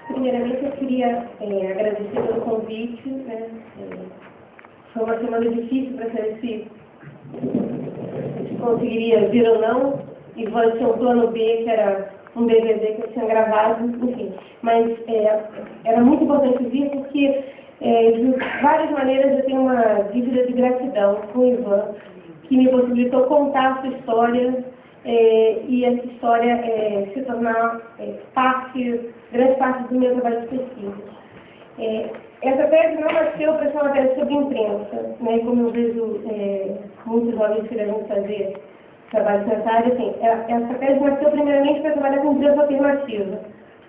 Primeiramente, eu queria agradecer pelo convite, né? Foi uma semana difícil para saber se conseguiria vir ou não, e vai ser um plano B, que era um DVD que eu tinha gravado, enfim. Mas era muito importante vir porque, de várias maneiras, eu tenho uma dívida de gratidão com o Ivan, que me possibilitou contar a sua história, e essa história se tornar grande parte do meu trabalho de pesquisa. Essa tese não nasceu para ser uma tese sobre imprensa, né? Como eu vejo muitos jovens querendo fazer trabalho nessa área, assim, essa tese nasceu primeiramente para trabalhar com imprensa alternativa,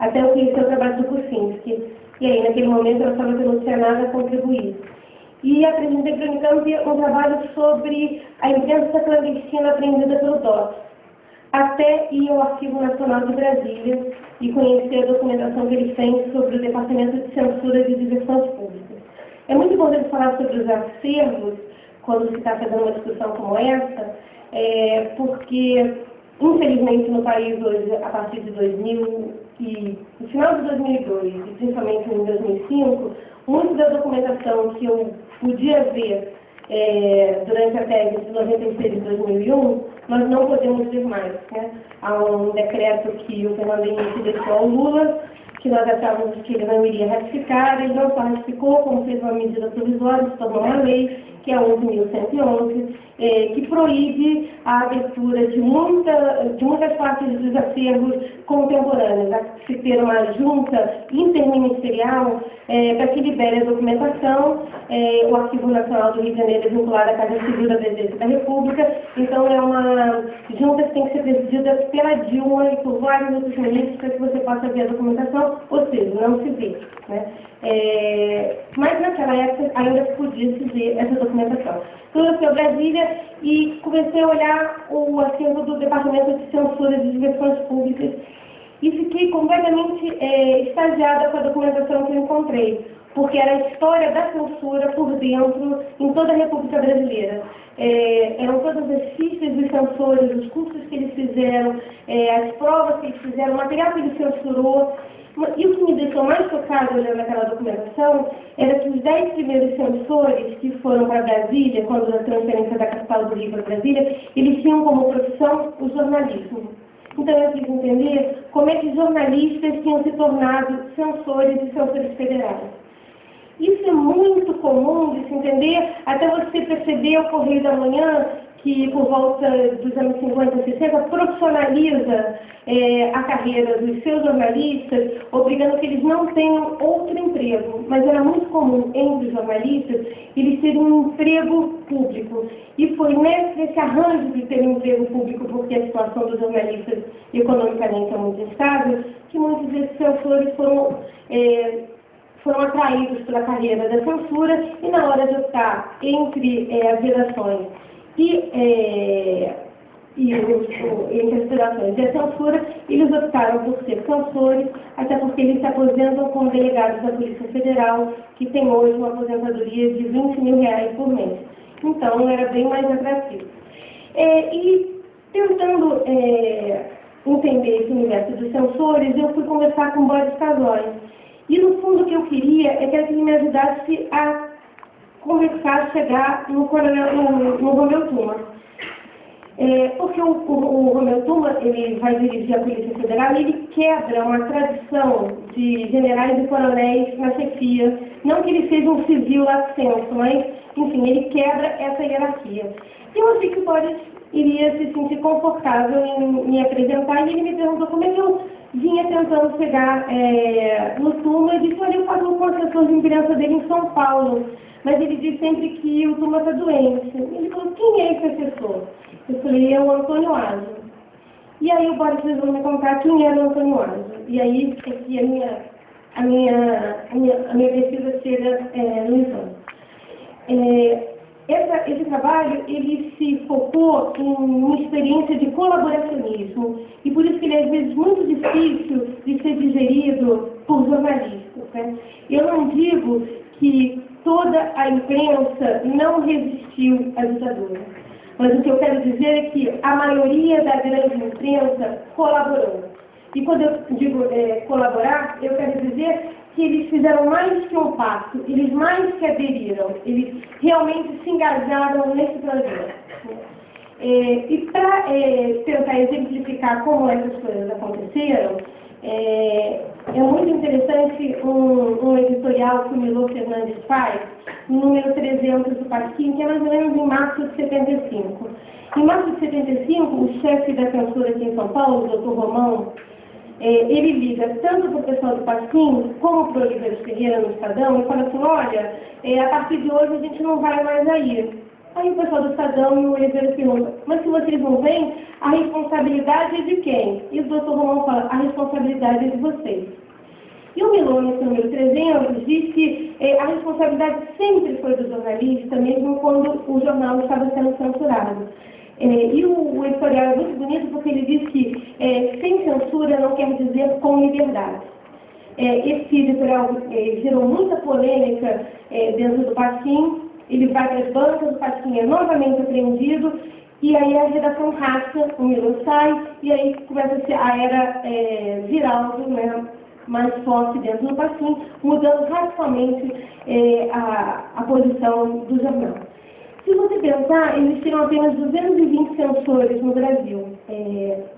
até eu conhecer o trabalho do Kuczynski, e aí naquele momento eu estava que não tinha nada a contribuir. E apresentei para o Unicamp um trabalho sobre a imprensa clandestina apreendida pelo DOPS, até ir ao Arquivo Nacional de Brasília e conhecer a documentação que eles têm sobre o Departamento de Censura de Diversões Públicas. É muito importante falar sobre os acervos, quando se está fazendo uma discussão como essa, porque, infelizmente, no país hoje, a partir de 2000 e no final de 2002, e principalmente em 2005, muita da documentação que eu podia ver durante a tese de 96 e 2001, nós não podemos ver mais, né? Há um decreto que o Fernando Henrique deixou ao Lula, que nós achávamos que ele não iria ratificar, ele não só ratificou, como fez uma medida provisória, se tornou uma lei, que é a 11.111, que proíbe a abertura de muitas partes dos acervos contemporâneos, a se ter uma junta interministerial para que libere a documentação. O Arquivo Nacional do Rio de Janeiro é vinculado à Casa Civil da Presidência da República, então é uma junta que tem que ser presidida pela Dilma e por vários outros ministros para que você possa ver a documentação, ou seja, não se vê, né? Mas naquela época ainda se podia se ver essa documentação. Então eu fui a Brasília e comecei a olhar o acervo do Departamento de Censura de Diversões Públicas e fiquei completamente extasiada com a documentação que eu encontrei, porque era a história da censura por dentro em toda a República Brasileira. Eram todas as fichas dos censores, os cursos que eles fizeram, as provas que eles fizeram, o material que ele censurou. E o que me deixou mais chocada olhando aquela documentação era que os 10 primeiros censores que foram para Brasília, quando a transferência da capital do Rio para Brasília, eles tinham como profissão o jornalismo. Então eu quis entender como é que jornalistas tinham se tornado censores e censores federais. Isso é muito comum de se entender, até você perceber o Correio da Manhã, que por volta dos anos 50 e 60 profissionaliza a carreira dos seus jornalistas, obrigando que eles não tenham outro emprego. Mas era muito comum entre os jornalistas eles terem um emprego público. E foi nesse arranjo de ter um emprego público, porque a situação dos jornalistas economicamente é muito instável, que muitos desses censores foram atraídos pela carreira da censura e na hora de optar entre as redações entre as redações e a censura, eles optaram por ser censores, até porque eles se aposentam como delegados da Polícia Federal, que tem hoje uma aposentadoria de R$20 mil por mês. Então, era bem mais atrativo. E tentando entender esse universo dos censores, eu fui conversar com Boris Casoy. E, no fundo, o que eu queria é que ele me ajudasse a conversar, chegar no Romeu Tuma. Porque o Romeu Tuma, ele vai dirigir a Polícia Federal e ele quebra uma tradição de generais e coronéis na chefia. Não que ele seja um civil lato-senso, mas, enfim, ele quebra essa hierarquia. E eu achei que o Boris iria se sentir confortável em me apresentar e ele me perguntou como é que eu vinha tentando chegar no Tuma e disse, olha, eu faço um assessor de imprensa dele em São Paulo, mas ele diz sempre que o Tuma está doente. Ele falou, quem é esse assessor? Eu falei, é o Antônio Azo. E aí o Boris resolveu me contar quem era o Antônio Azo. E aí é que a minha pesquisa chega no Ivan. Esse trabalho, ele se focou em uma experiência de colaboracionismo, e por isso que ele é, às vezes, muito difícil de ser digerido por jornalistas, né? Eu não digo que toda a imprensa não resistiu à ditadura, mas o que eu quero dizer é que a maioria da grande imprensa colaborou. E quando eu digo colaborar, eu quero dizer que eles fizeram mais que um pacto, eles mais que aderiram, eles realmente se engajaram nesse projeto. E para tentar exemplificar como essas coisas aconteceram, é muito interessante um editorial que o Milor Fernandes faz, no número 300 do Pasquim, que é mais ou menos em março de 75. Em março de 75, o chefe da censura aqui em São Paulo, o Dr. Romão, ele liga tanto para o pessoal do Pasquim como para o Oliveira Ferreira no Estadão e fala assim, olha, a partir de hoje a gente não vai mais aí. Aí o pessoal do Estadão e o Oliveira perguntam, mas se vocês não vêm, a responsabilidade é de quem? E o Dr. Romão fala, a responsabilidade é de vocês. E o Milor, nesse número 300, diz que a responsabilidade sempre foi do jornalista, mesmo quando o jornal estava sendo censurado. E o editorial é muito bonito porque ele diz que sem censura não quer dizer com liberdade. Esse editorial gerou muita polêmica dentro do Pasquim, ele vai para as bancas, o Pasquim é novamente apreendido, e aí a redação racha, o Milor sai, e aí começa a ser a era viral, né, mais forte dentro do Pasquim, mudando radicalmente a posição do jornal. Se você pensar, existiram apenas 220 censores no Brasil,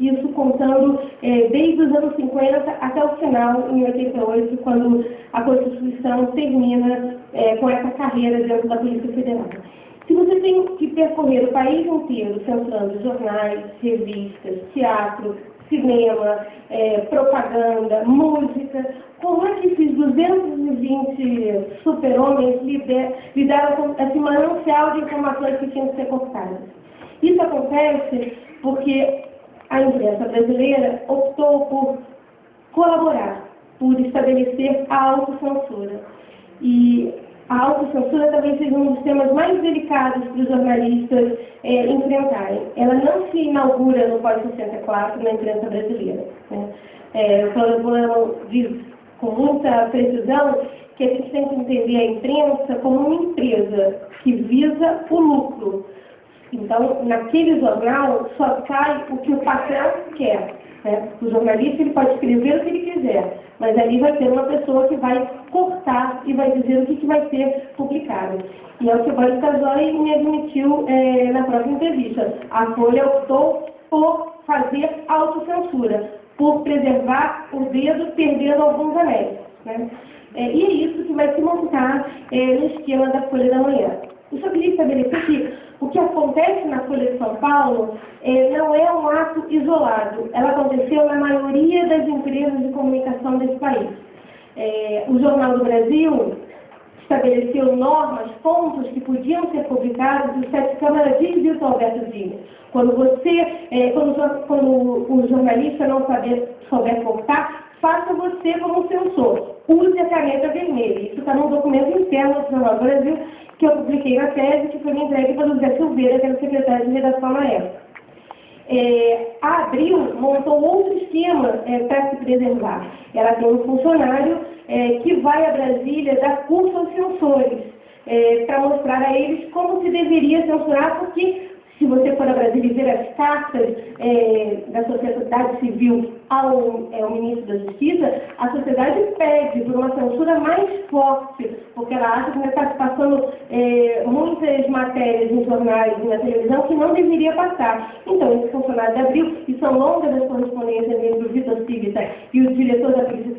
isso contando desde os anos 50 até o final, em 88, quando a Constituição termina com essa carreira dentro da Polícia Federal. Se você tem que percorrer o país inteiro censurando jornais, revistas, teatro, cinema, propaganda, música, como é que esses 220 super-homens lidaram com esse manancial de informações que tinham que ser cortadas? Isso acontece porque a imprensa brasileira optou por colaborar, por estabelecer a autocensura. E a autocensura talvez seja um dos temas mais delicados para os jornalistas enfrentarem. Ela não se inaugura no pós-64 na imprensa brasileira, né? O Cláudio Bueno diz com muita precisão que a gente tem que entender a imprensa como uma empresa que visa o lucro. Então, naquele jornal só sai o que o patrão quer. O jornalista ele pode escrever o que ele quiser, mas ali vai ter uma pessoa que vai cortar e vai dizer o que vai ser publicado. E é o que o Boris Casoy me admitiu na própria entrevista. A Folha optou por fazer autocensura, por preservar o dedo perdendo alguns anéis, né? E é isso que vai se montar no esquema da Folha da Manhã. Eu só queria estabelecer que o que acontece na Folha de São Paulo não é um ato isolado. Ela aconteceu na maioria das empresas de comunicação desse país. O Jornal do Brasil estabeleceu normas, pontos que podiam ser publicados, e o Sete Câmara diz isso ao Alberto Dines. Quando o jornalista não souber cortar, faça você como censor. Use a caneta vermelha. Isso está num documento interno do Jornal do Brasil, que eu publiquei na tese, que foi me entregue pelo Zé Silveira, que era o secretário de redação na época. A Abril montou outro esquema para se preservar. Ela tem um funcionário que vai a Brasília dar curso aos censores, para mostrar a eles como se deveria censurar, porque se você for a Brasília e ver as cartas da sociedade civil ao ministro da Justiça, a sociedade pede por uma censura mais forte, porque ela acha que está se passando muitas matérias em jornais e na televisão que não deveria passar. Então, esse funcionário da Abril, e são longas as correspondências entre o Vitor Civita e o diretor da Polícia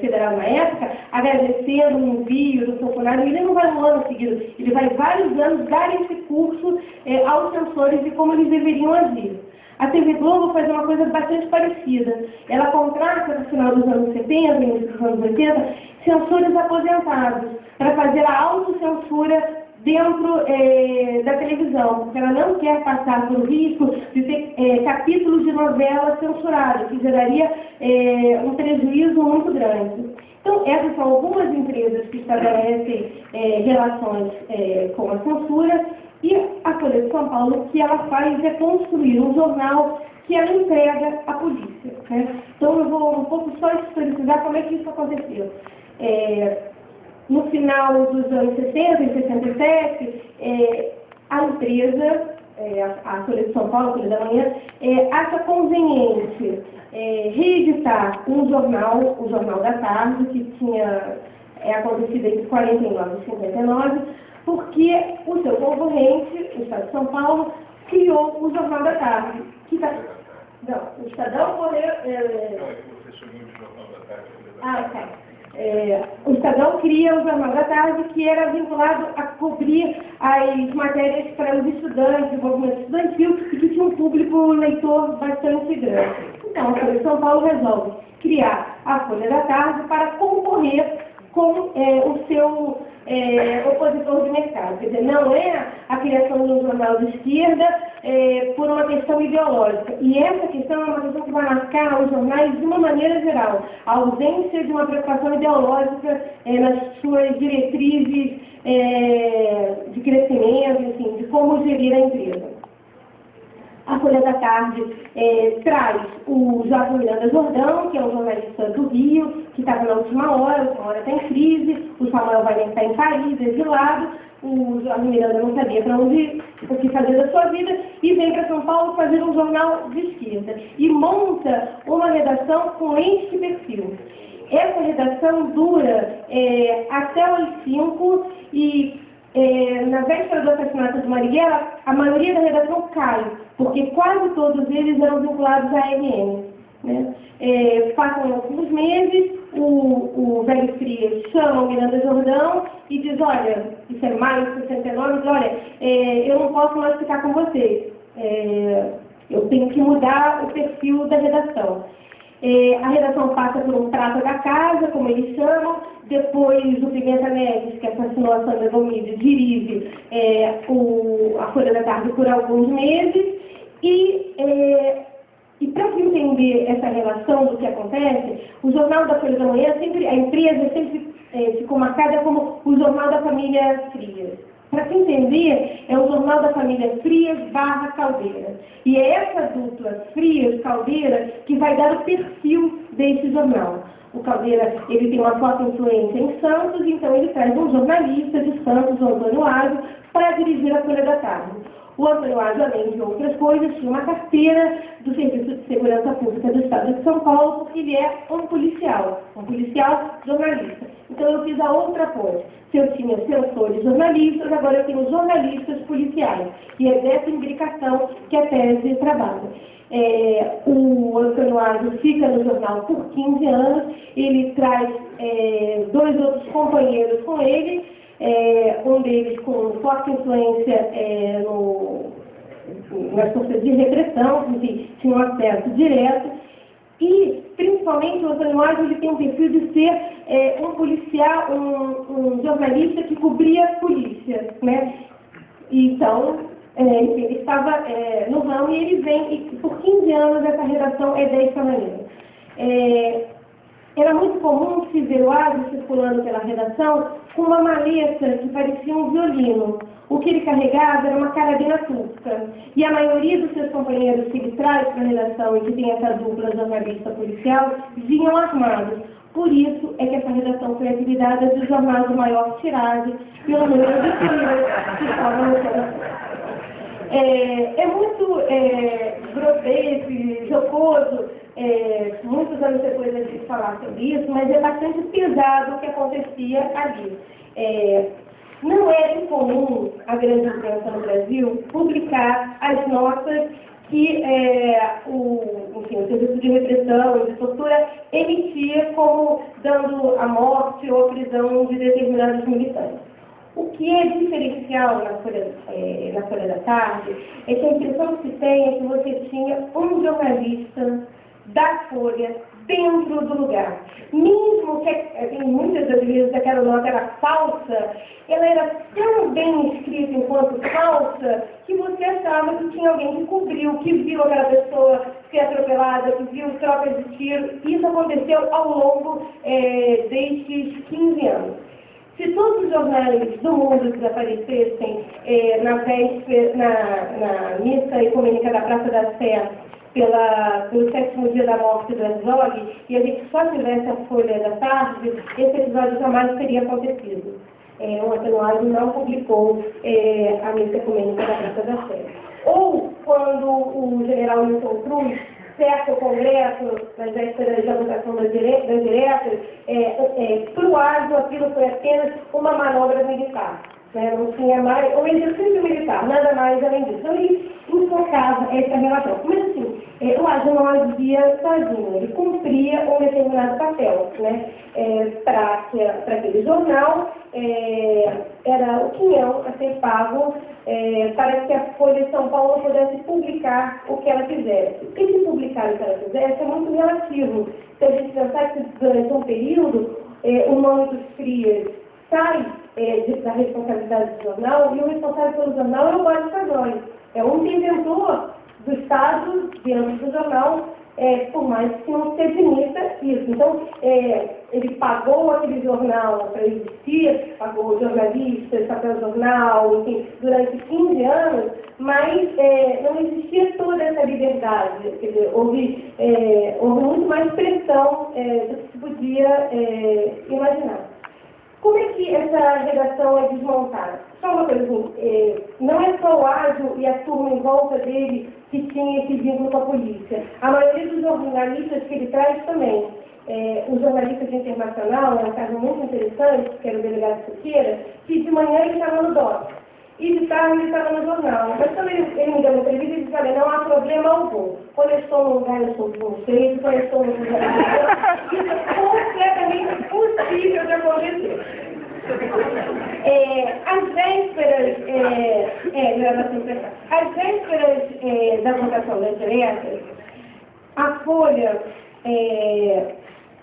Federal na época, agradecendo o envio do funcionário, e ele não vai um ano seguido, ele vai vários anos dar esse curso aos censores de como eles deveriam agir. A TV Globo faz uma coisa bastante parecida. Ela contrata, no final dos anos 70, início dos anos 80, censores aposentados para fazer a autocensura dentro da televisão, porque ela não quer passar por risco de ter capítulos de novela censurados, que geraria um prejuízo muito grande. Então, essas são algumas empresas que estabelecem relações com a censura, e a Folha de São Paulo, o que ela faz é construir um jornal que ela entrega à polícia, né? Então, eu vou um pouco só historicizar como é que isso aconteceu. No final dos anos 60 e 67, a empresa a Folha de São Paulo, a Folha da Manhã, acha conveniente reeditar um jornal, o Jornal da Tarde, que tinha acontecido entre 49 e 59, porque o seu concorrente, o Estado de São Paulo, criou o Jornal da Tarde. Não, o Estadão correu... o Estadão cria o Jornal da Tarde, que era vinculado a cobrir as matérias para os estudantes, o movimento estudantil, e que tinha um público leitor bastante grande. Então, a Folha de São Paulo resolve criar a Folha da Tarde para concorrer com o seu opositor de mercado. Quer dizer, não é a criação de um jornal de esquerda por uma questão ideológica. E essa questão é uma questão que vai marcar os jornais de uma maneira geral. A ausência de uma preocupação ideológica nas suas diretrizes de crescimento, enfim, de como gerir a empresa. A Folha da Tarde traz o Jorge Miranda Jordão, que é um jornalista do Rio, que estava na última hora, está em crise, o Samuel Valente está em Paris, exilado, o Jorge Miranda não sabia para onde ir, o que fazer da sua vida, e vem para São Paulo fazer um jornal de esquerda. E monta uma redação com este perfil. Essa redação dura até as 5 e na véspera do assassinato de Marighella, a maioria da redação cai, porque quase todos eles eram vinculados à ARN. Né? Passam alguns meses, o velho Frias chama o Miranda Jordão e diz, olha, isso é maio de 69, diz, olha, eu não posso mais ficar com você, eu tenho que mudar o perfil da redação. A redação passa por um prata da casa, como eles chamam, depois o Pimenta Neves, que assassinou a Sandra Gomide, dirige a Folha da Tarde por alguns meses, e para entender essa relação do que acontece, o Jornal da Folha da Manhã, a empresa sempre ficou marcada como o Jornal da Família Frias. Para se entender, é o Jornal da Família Frias/Caldeira. E é essa dupla Frias-Caldeira que vai dar o perfil desse jornal. O Caldeira, ele tem uma forte influência em Santos, então ele traz um jornalista de Santos, o Antônio Ágio, para dirigir a Folha da Tarde. O Antônio Ágio, além de outras coisas, tinha uma carteira do Serviço de Segurança Pública do Estado de São Paulo, porque ele é um policial jornalista. Então eu fiz a outra ponte. Se eu tinha sensores jornalistas, agora eu tenho jornalistas policiais. E é dessa imbricação que a tese trabalha. O Antônio Ágio fica no jornal por 15 anos, ele traz 2 outros companheiros com ele, um deles com forte influência nas forças de repressão, enfim, tinha um acesso direto, e principalmente o Antônio Ágio ele tem um perfil de ser um policial, um jornalista que cobria a polícia, né? Então, enfim, ele estava no ramo e ele vem, e por 15 anos essa redação é dessa maneira. Era muito comum se ver o Ágio circulando pela redação com uma maleta que parecia um violino. O que ele carregava era uma carabina turca. E a maioria dos seus companheiros que ele traz para a redação e que tem essa dupla jornalista-policial vinham armados. Por isso é que essa redação foi apelidada de jornal de maior tiragem pelo número de tiras que estavam no redação. É muito grotesco, jocoso, muitos anos depois a gente falar sobre isso, mas é bastante pesado o que acontecia ali. Não era incomum a grande imprensa no Brasil publicar as notas que o Serviço de Repressão e de Tortura emitia como dando a morte ou a prisão de determinados militantes. O que é diferencial na Folha da Tarde é que a impressão que se tem é que você tinha um jornalista da Folha dentro do lugar. Mesmo que em muitas das vezes aquela nota era falsa, ela era tão bem escrita enquanto falsa que você achava que tinha alguém que cobriu, que viu aquela pessoa ser atropelada, que viu trocas de tiro. Isso aconteceu ao longo destes 15 anos. Se todos os jornais do mundo desaparecessem na missa ecumênica da Praça da Sé, pelo 7º dia da morte do Herzog, e a gente só tivesse a Folha da Tarde, esse episódio jamais teria acontecido. O Antônio Ágio não publicou a missa ecumênica da Praça da Sé. Ou quando o general Wilson Cruz cerca o Congresso, nas vésperas da votação das diretas, para o Ágio aquilo foi apenas uma manobra militar. Né? Não tinha mais, um exercício militar, nada mais além disso. Então ele enfocava essa relação. Mas assim, o Ágio não agia sozinho, ele cumpria um determinado papel, né? Para aquele jornal, era o quinhão a ser pago para que a Folha de São Paulo pudesse publicar o que ela quisesse. E se publicar o que ela quisesse é muito relativo. Se a gente pensar que durante um período, o nome dos Frias sai da responsabilidade do jornal, e o responsável pelo jornal é o Boris Casoy. É um inventor do Estado dentro do jornal, por mais que não se admita isso. Então, ele pagou aquele jornal para existir, pagou jornalistas, papel jornal, enfim, durante 15 anos, mas não existia toda essa liberdade. Quer dizer, houve muito mais pressão do que se podia imaginar. Como é que essa redação é desmontada? Só uma coisa assim, não é só o Ágio e a turma em volta dele que tinha esse vínculo com a polícia. A maioria dos jornalistas que ele traz também. O jornalista de internacional, é um caso muito interessante, que era o delegado Siqueira, que de manhã ele estava no DOC e de tarde ele estava no jornal. Mas quando ele me deu uma entrevista, ele disse: olha, não há problema algum. Quando eu estou num lugar, eu estou com vocês, quando eu estou num lugar, isso é completamente possível de acontecer. Às vésperas da votação das diretas, a Folha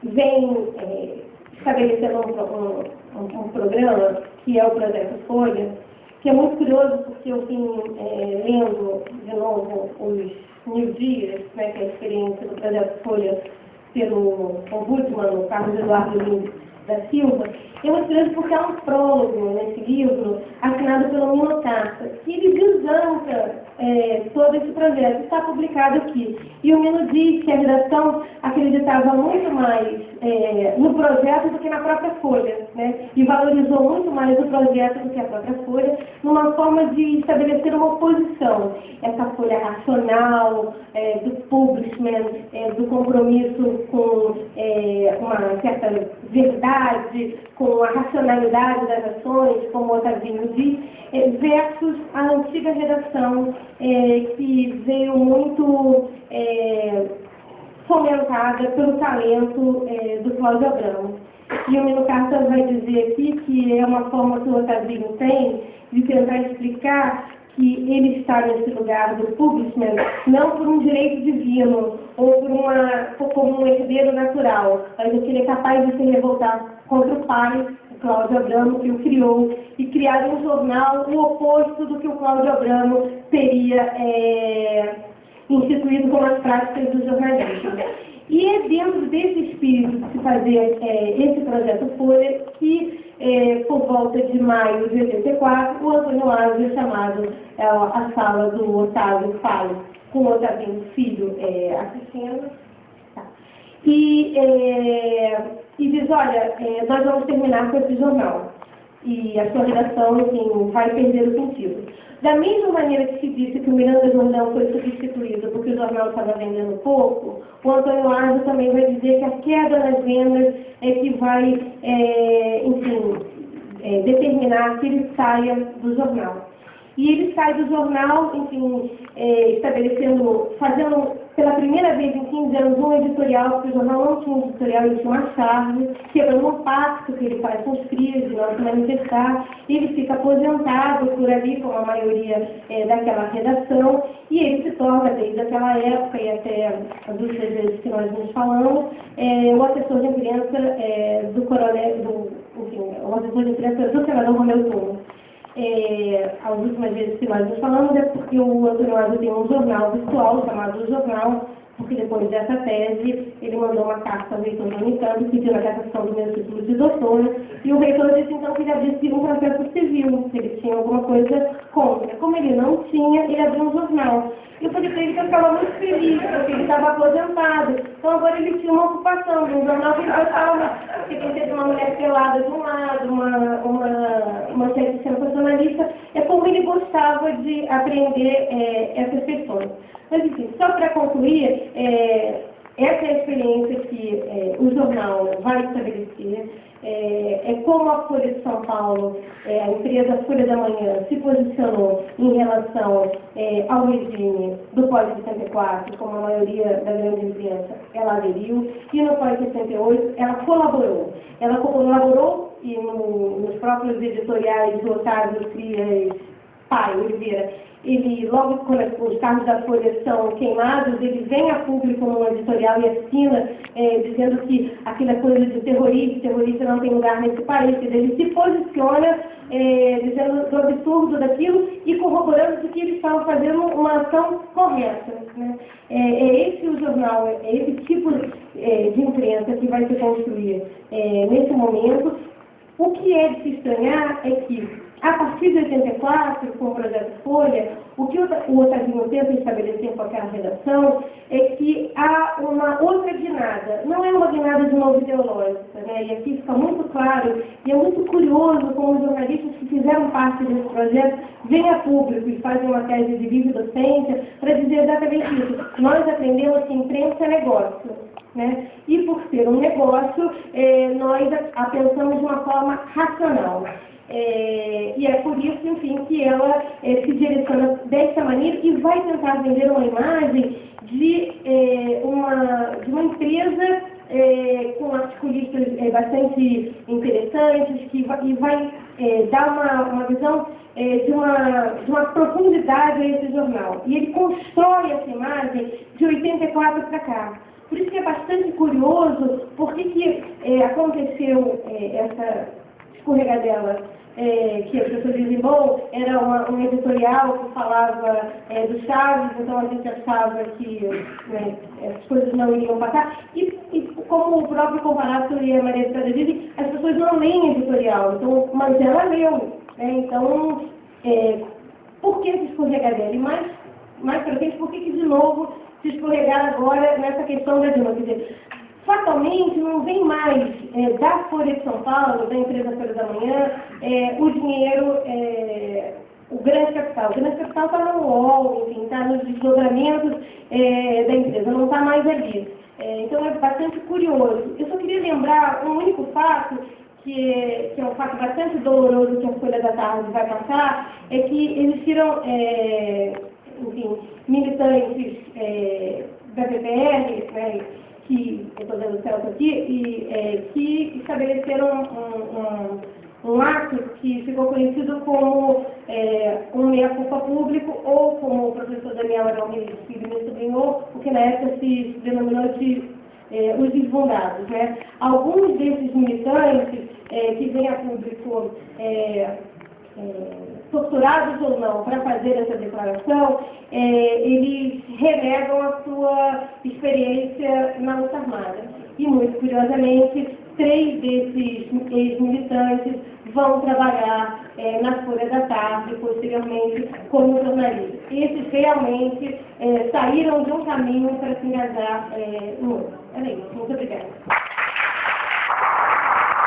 vem estabelecendo um programa, que é o Projeto Folha, que é muito curioso porque eu vim lendo de novo os 1000 dias, né, que é a experiência do Projeto Folha pelo Ombudsman, o Carlos Eduardo Lins da Silva. É muito curioso porque há um prólogo nesse livro, assinado pelo Minotaça, que ele desanca todo esse projeto. Está publicado aqui. E o Mino diz que a redação acreditava muito mais no projeto do que na própria Folha, né? E valorizou muito mais o projeto do que a própria Folha, numa forma de estabelecer uma oposição. Essa Folha racional, do publishment, do compromisso com uma certa verdade, com a racionalidade das ações, como o Otávio diz, versus a antiga redação que veio muito fomentada pelo talento do Cláudio Abramo. E o Mino Carta vai dizer aqui que é uma forma que o Otávio tem de tentar explicar que ele está nesse lugar do publishment não por um direito divino ou como um herdeiro natural, mas porque ele é capaz de se revoltar contra o pai, o Cláudio Abramo, que o criou, e criar um jornal o oposto do que o Cláudio Abramo teria instituído como as práticas do jornalismo. E é dentro desse espírito de se fazer esse projeto Folha que, por volta de maio de 84, o Antônio Ágio é chamado à sala do Otávio Falo, com o Otávio Filho assistindo. Tá. E diz: olha, nós vamos terminar com esse jornal. E a sua redação, enfim, vai perder o sentido. Da mesma maneira que se disse que o Miranda Jordão foi substituído porque o jornal estava vendendo pouco, o Antônio Ágio também vai dizer que a queda nas vendas é que vai, determinar que ele saia do jornal. E ele sai do jornal, enfim, fazendo pela primeira vez em 15 anos um editorial, porque o jornal não tinha um editorial, ele tinha uma chave, quebrando um pacto que ele faz com os frios de não se manifestar. Ele fica aposentado por ali, como a maioria daquela redação, e ele se torna, desde aquela época e até as últimas vezes que nós nos falamos, o assessor de imprensa o assessor de imprensa do senador Romeu Tuma. As últimas vezes que nós nos falamos é porque o Antônio Ágio tem um jornal virtual chamado O Jornal, porque depois dessa tese ele mandou uma carta ao reitor da Unicamp pedindo a cassação do meu título de doutora, e o reitor disse então que ele havia sido um processo civil, se ele tinha alguma coisa contra. Como ele não tinha, ele abriu um jornal. E eu falei para ele que eu ficava muito feliz, porque ele estava aposentado. Então agora ele tinha uma ocupação de um jornal que ele gostava muito, porque tem sempre uma mulher pelada de um lado, uma série sensacionalista, é como ele gostava de aprender essas questões. Mas enfim, só para concluir, essa é a experiência que o jornal vai estabelecer, como a Folha de São Paulo, a empresa Folha da Manhã, se posicionou em relação ao regime do pós-64, como a maioria da grande imprensa, ela aderiu, e no pós-68 ela colaborou. Ela colaborou e nos próprios editoriais do Otávio Frias Pai, Oliveira, ele, logo quando os carros da Folha são queimados, ele vem a público num editorial e assina, dizendo que aquela coisa de terrorista não tem lugar nesse país. Ele se posiciona dizendo do absurdo daquilo e corroborando de que eles estavam fazendo uma ação correta. Né? Esse o jornal, esse tipo de imprensa que vai se construir nesse momento. O que é de se estranhar é que, a partir de 84, com o projeto Folha, o que o Otavinho tenta estabelecer com aquela redação é que há uma outra guinada, não é uma guinada de novo ideológica, né? E aqui fica muito claro, e é muito curioso como os jornalistas que fizeram parte desse projeto vêm a público e fazem uma tese de livre docência para dizer exatamente isso. Nós aprendemos que imprensa é negócio. Né? E por ser um negócio, nós a pensamos de uma forma racional. E é por isso, enfim, que ela se direciona dessa maneira e vai tentar vender uma imagem de uma empresa com articulistas bastante interessantes, e vai dar uma visão de uma profundidade a esse jornal. E ele constrói essa imagem de 84 para cá. Por isso que é bastante curioso por que aconteceu essa escorregadela, que as pessoas dizem, bom, era um editorial que falava do Chaves, então a gente achava que as coisas não iriam passar. E como o próprio Comparato e a Maria Estrada dizem, as pessoas não leem editorial, então, mas ela leu. Né? Então, por que essa escorregadela? E mais para frente, por que de novo se escorregar agora nessa questão da Dilma? Quer dizer, fatalmente não vem mais da Folha de São Paulo, da empresa Folha da Manhã, o dinheiro, o grande capital. O grande capital está no UOL, enfim, está nos desdobramentos da empresa, não está mais ali. Então é bastante curioso. Eu só queria lembrar um único fato, que é um fato bastante doloroso que a Folha da Tarde vai passar, é que existiram enfim, militantes da PPR, né, que, eu estou dando certo aqui, que estabeleceram um ato que ficou conhecido como um meia-culpa público, ou como o professor Daniel Arão Filho me sublinhou, o que na época se denominou de os desbundados. Né? Alguns desses militantes que vêm a público torturados ou não para fazer essa declaração, eles renegam a sua experiência na luta armada. E, muito curiosamente, 3 desses ex-militantes vão trabalhar na Folha da Tarde, posteriormente, como jornalistas. Esses realmente saíram de um caminho para se engajar no outro. Era isso. Muito obrigada.